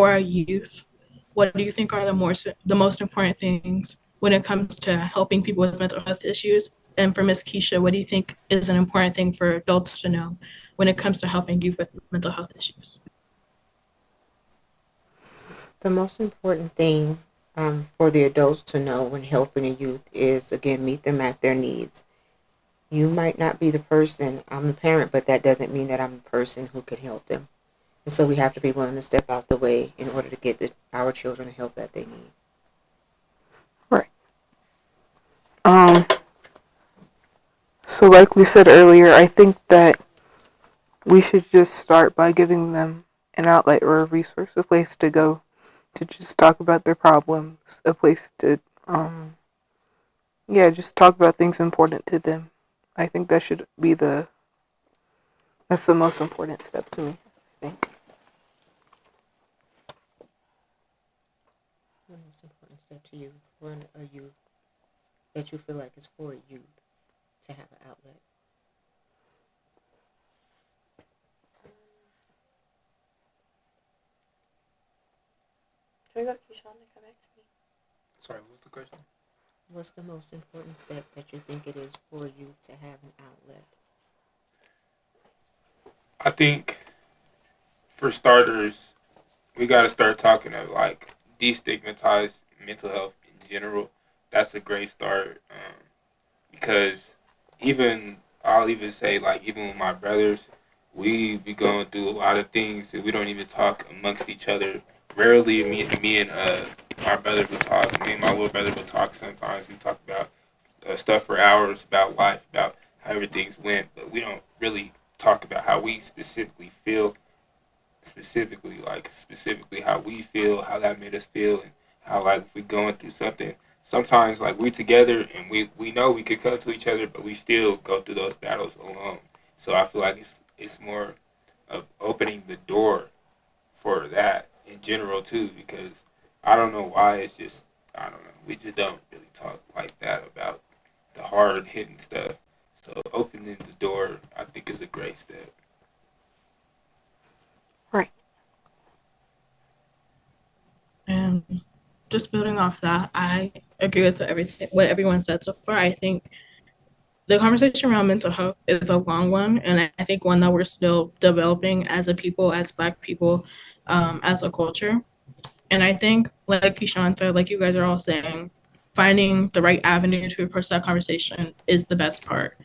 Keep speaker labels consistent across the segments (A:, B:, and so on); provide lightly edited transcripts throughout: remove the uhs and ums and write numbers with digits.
A: for our youth, what do you think are the most important things when it comes to helping people with mental health issues? And for Ms. Keisha, what do you think is an important thing for adults to know when it comes to helping youth with mental health issues?
B: The most important thing for the adults to know when helping a youth is, again, meet them at their needs. You might not be the person, I'm the parent, but that doesn't mean that I'm the person who can help them. And so we have to be willing to step out the way in order to get our children the help that they need.
C: Right. Um, so like we said earlier, I think that we should just start by giving them an outlet or a resource, a place to go to just talk about their problems, a place to, just talk about things important to them. I think that's the most important step to me, I think.
B: The most important step to you for a youth that you feel like is for a youth to have an outlet.
D: Should we go to Keyshawn to come back to me?
E: Sorry, what was the question?
B: What's the most important step that you think it is for you to have an outlet?
E: I think for starters, we got to start talking of like destigmatize mental health in general. That's a great start because even I'll even say like even with my brothers, we be going through a lot of things that we don't even talk amongst each other. Rarely me and my brother would talk. Me and my little brother would talk sometimes. We talk about stuff for hours about life, about how everything's went, but we don't really talk about how we specifically feel, specifically how we feel, how that made us feel, and how like if we're going through something. Sometimes like we together and we know we could come to each other, but we still go through those battles alone. So I feel like it's more of opening the door for that in general too, because I don't know why it's just I don't know we just don't really talk like that about the hard hitting stuff. So opening the door I think is a great step.
C: Right.
A: And just building off that, I agree with everything what everyone said so far. I think the conversation around mental health is a long one, and I think one that we're still developing as a people, as Black people, as a culture. And I think, like Keyshawn said, like you guys are all saying, finding the right avenue to approach that conversation is the best part.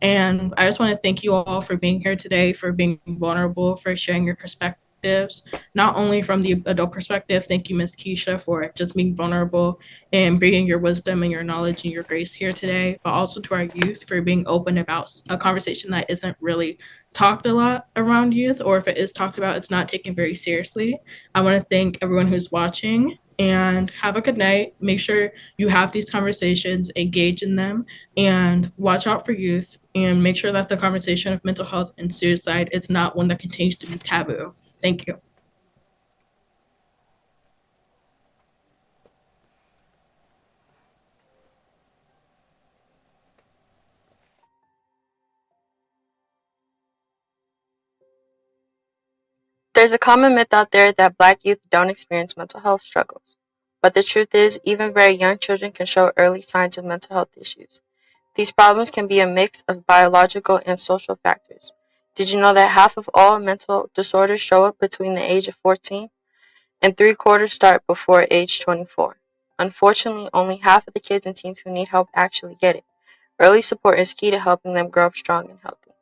A: And I just want to thank you all for being here today, for being vulnerable, for sharing your perspectives, not only from the adult perspective. Thank you, Miss Keisha, for just being vulnerable and bringing your wisdom and your knowledge and your grace here today, but also to our youth for being open about a conversation that isn't really talked a lot around youth, or if it is talked about, it's not taken very seriously. I want to thank everyone who's watching and have a good night. Make sure you have these conversations, engage in them, and watch out for youth and make sure that the conversation of mental health and suicide is not one that continues to be taboo. Thank you.
D: There's a common myth out there that Black youth don't experience mental health struggles. But the truth is, even very young children can show early signs of mental health issues. These problems can be a mix of biological and social factors. Did you know that half of all mental disorders show up between the age of 14 and three-quarters start before age 24? Unfortunately, only half of the kids and teens who need help actually get it. Early support is key to helping them grow up strong and healthy.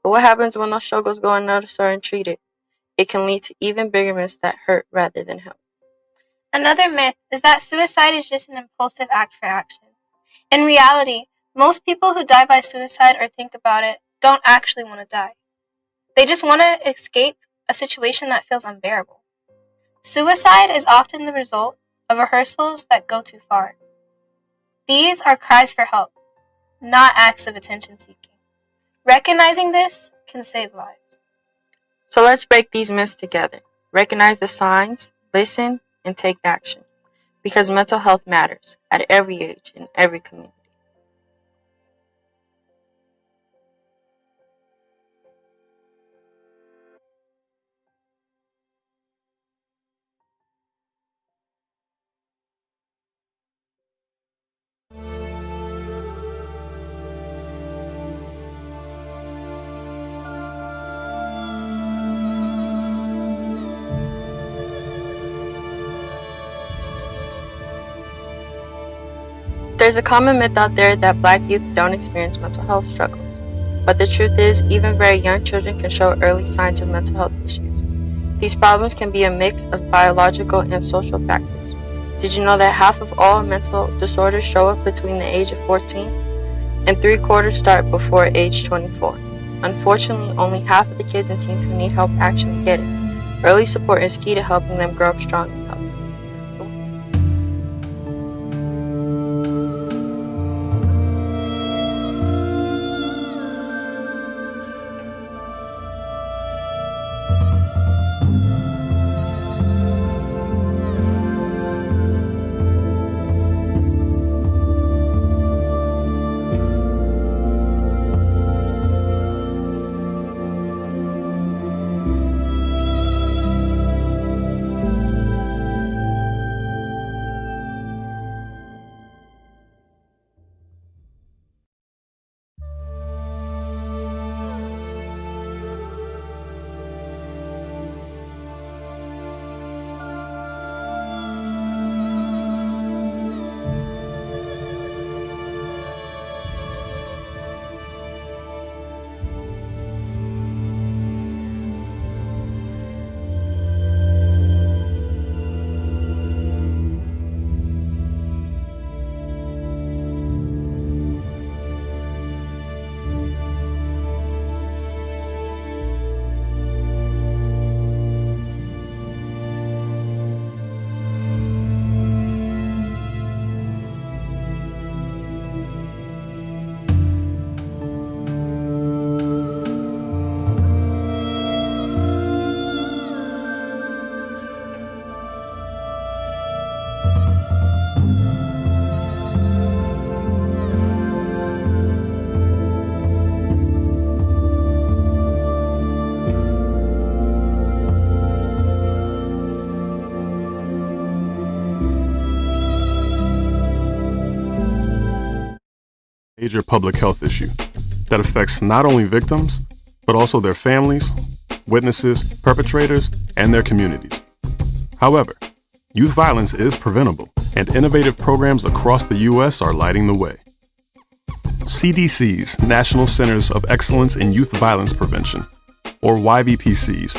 D: But what happens when those struggles go unnoticed or untreated? It can lead to even bigger myths that hurt rather than help.
F: Another myth is that suicide is just an impulsive act for action. In reality, most people who die by suicide or think about it don't actually want to die. They just want to escape a situation that feels unbearable. Suicide is often the result of rehearsals that go too far. These are cries for help, not acts of attention seeking. Recognizing this can save lives.
D: So let's break these myths together. Recognize the signs, listen, and take action. Because mental health matters at every age in every community. There's a common myth out there that Black youth don't experience mental health struggles. But the truth is, even very young children can show early signs of mental health issues. These problems can be a mix of biological and social factors. Did you know that half of all mental disorders show up between the age of 14 and 3/4 start before age 24? Unfortunately, only half of the kids and teens who need help actually get it. Early support is key to helping them grow up strong and healthy.
G: Major public health issue that affects not only victims, but also their families, witnesses, perpetrators, and their communities. However, youth violence is preventable, and innovative programs across the U.S. are lighting the way. CDC's National Centers of Excellence in Youth Violence Prevention, or YVPCs,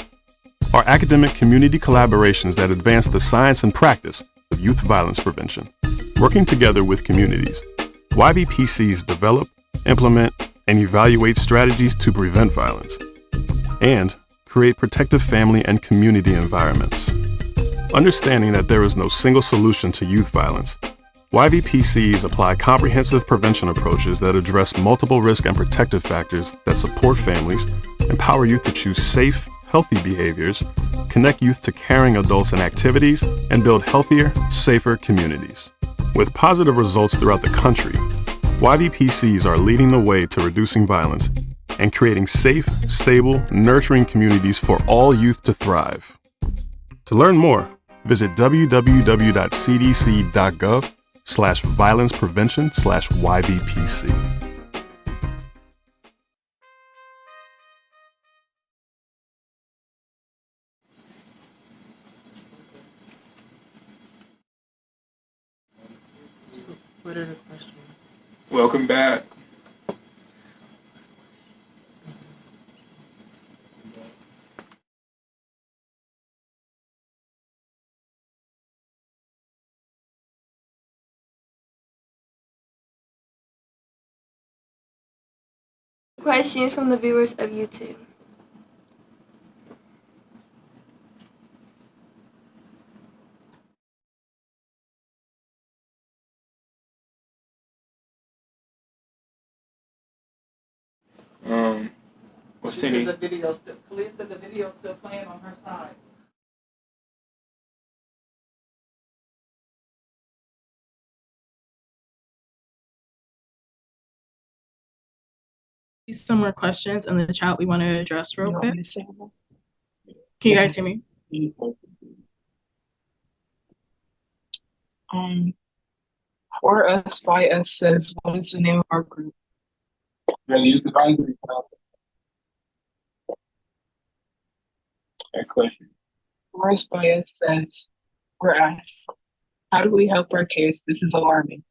G: are academic community collaborations that advance the science and practice of youth violence prevention. Working together with communities, YVPCs develop, implement, and evaluate strategies to prevent violence and create protective family and community environments. Understanding that there is no single solution to youth violence, YVPCs apply comprehensive prevention approaches that address multiple risk and protective factors that support families, empower youth to choose safe, healthy behaviors, connect youth to caring adults and activities, and build healthier, safer communities. With positive results throughout the country, YVPCs are leading the way to reducing violence and creating safe, stable, nurturing communities for all youth to thrive. To learn more, visit www.cdc.gov/violence-prevention/YVPC.
B: What are the questions?
E: Welcome back.
H: Questions from the viewers of YouTube.
E: What city?
C: Police said the video's still playing on her side.
A: Some more questions in the chat we want to address real quick. Can you guys hear me?
I: RSYS says, what is the name of our group?
E: Youth Advisory Council. Next question.
I: RSYS says, we're asked, how do we help our kids? This is alarming.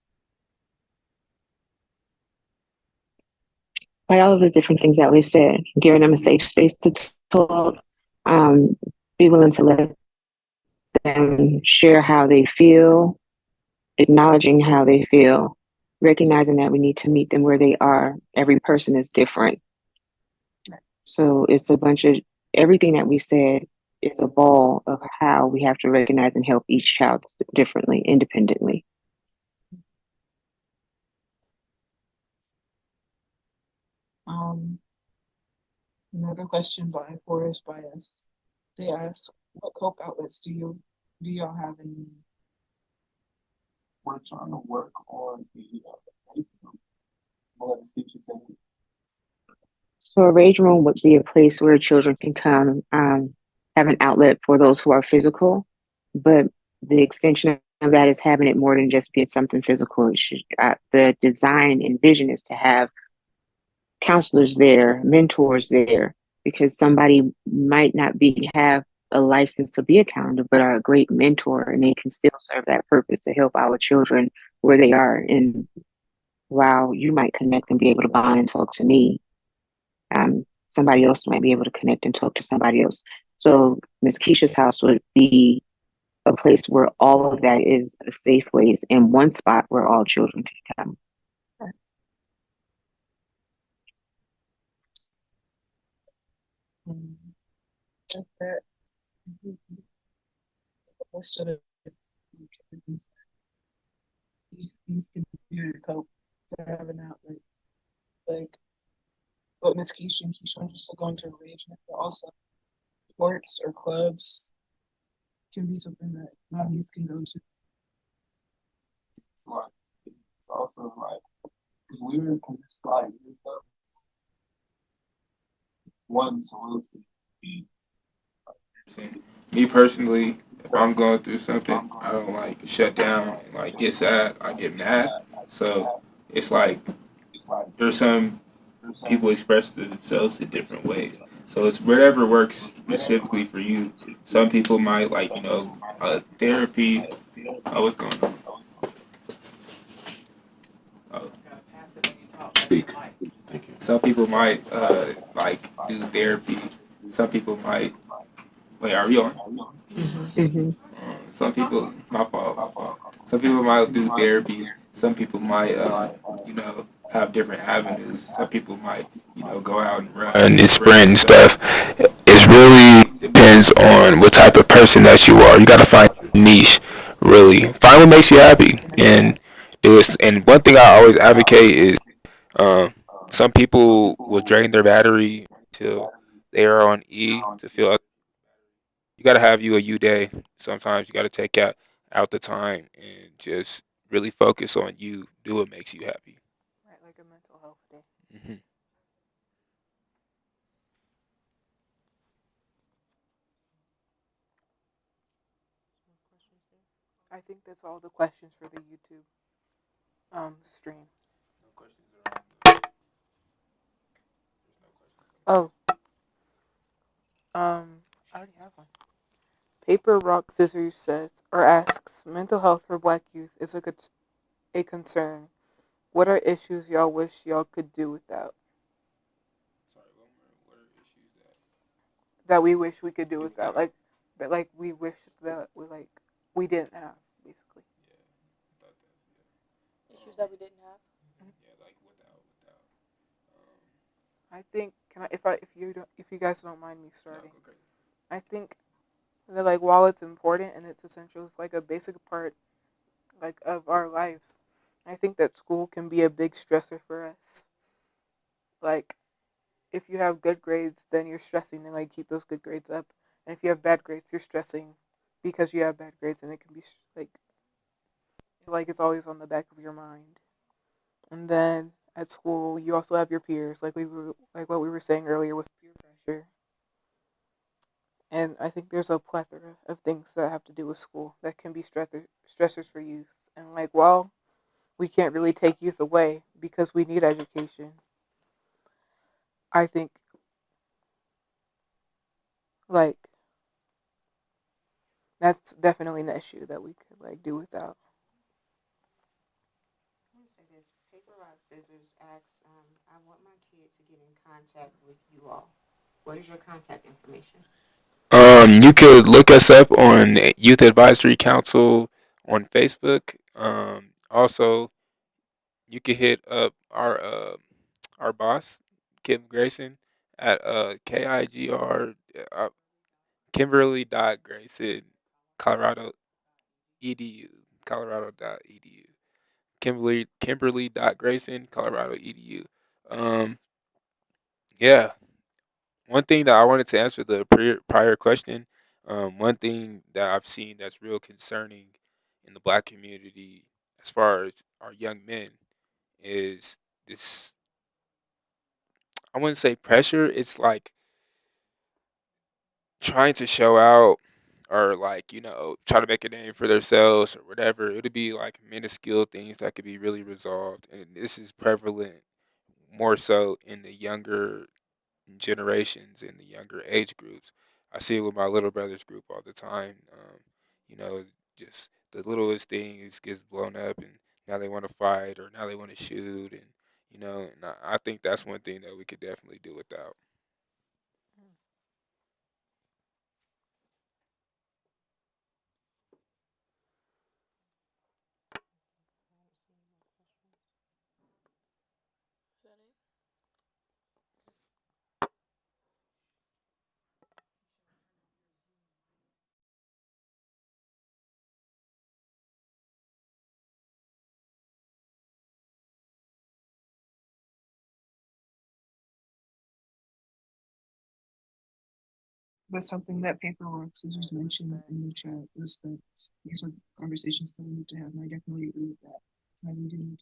B: by all of the different things that we said, giving them a safe space to talk, um, be willing to let them share how they feel, acknowledging how they feel, recognizing that we need to meet them where they are. Every person is different. So it's a bunch of everything that we said is a ball of how we have to recognize and help each child differently, independently.
I: Another question by Forrest Bias. They ask, what cope outlets do y'all have in? We're trying to work on the
B: So a rage room would be a place where children can come, have an outlet for those who are physical, but the extension of that is having it more than just being something physical. It should, the design and vision is to have counselors there, mentors there, because somebody might not be have a license to be a counselor, but are a great mentor, and they can still serve that purpose to help our children where they are. And while you might connect and be able to bond and talk to me, somebody else might be able to connect and talk to somebody else. So Miss Keisha's house would be a place where all of that is a safe place and one spot where all children can come.
I: That most of the these can do to cope to have an outlet. Like what Miss Keisha and Keisha just like going to a rage, but also sports or clubs can be something that mommies can go to. It's like it's also like because we were just like one solution.
E: Me personally, if I'm going through something, I don't like shut down and like get sad. I get mad. So it's like there's some people express themselves in different ways. So it's whatever works specifically for you. Some people might like therapy. Oh, what's going on? Oh. Speak. Thank you. Some people might like do therapy. Some people might. Wait, are we on?
B: Mm-hmm.
E: Some people, my fault. Some people might do therapy. Some people might, have different avenues. Some people might, go out and run and sprint and stuff. It really depends on what type of person that you are. You got to find your niche, really. Find what makes you happy and do it. And one thing I always advocate is um, some people will drain their battery till they are on E to feel you gotta have you a you day. Sometimes you gotta take out the time and just really focus on you. Do what makes you happy.
C: Right, like a mental health day.
E: Hmm.
C: I think that's all the questions for the YouTube stream. Oh, I already have one. Paper Rock Scissors says or asks, mental health for Black youth is a concern. What are issues y'all wish y'all could do without?
E: Sorry, what are issues that
C: That we wish we could do
E: do
C: without,
E: without?
C: like that, like we wish that we didn't have, basically.
E: Yeah, I thought that. Yeah.
D: Issues that we didn't have.
E: Yeah, like without. Um,
C: I think if you guys don't mind me
E: no,
C: starting,
E: go crazy.
C: I think that like while it's important and it's essential, it's like a basic part like of our lives. I think that school can be a big stressor for us. Like if you have good grades, then you're stressing to like keep those good grades up, and if you have bad grades, you're stressing because you have bad grades, and it can be like it's always on the back of your mind. And then at school, you also have your peers, like what we were saying earlier with peer pressure. And I think there's a plethora of things that have to do with school that can be stressors for youth. And like, while we can't really take youth away because we need education, I think like that's definitely an issue that we could like do without.
B: Paper rock scissors asks, I want my kid to get in contact with you all. What is your contact information?
E: You could look us up on Youth Advisory Council on Facebook. Also, you could hit up our boss, Kim Grayson, at KIGR Kimberly.Grayson, Colorado edu, Colorado.edu. Kimberly.Grayson, Colorado edu. Um, yeah, one thing that I wanted to answer the prior question, one thing that I've seen that's real concerning in the black community as far as our young men is this. I wouldn't say pressure. It's like trying to show out or like try to make a name for themselves or whatever. It'll be like minuscule things that could be really resolved, and this is prevalent more so in the younger generations in the younger age groups. I see it with my little brother's group all the time. You know, just the littlest things gets blown up, and now they want to fight or now they want to shoot, and and I think that's one thing that we could definitely do without.
I: But something that Paper Rock Scissors mentioned in the chat was that these are conversations that we need to have, and I definitely agree with that. I need to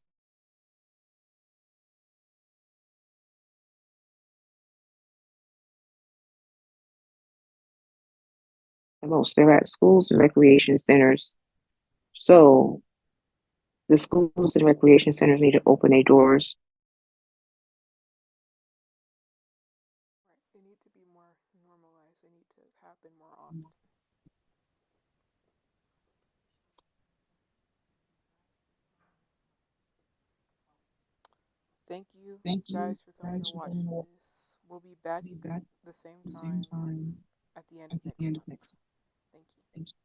B: The most, they're at schools and recreation centers. So the schools and recreation centers need to open their doors.
C: They need to be more normalized. They need to happen more often. Thank you guys for coming to watch this. We'll be back the same time at the end of next month. Thank you.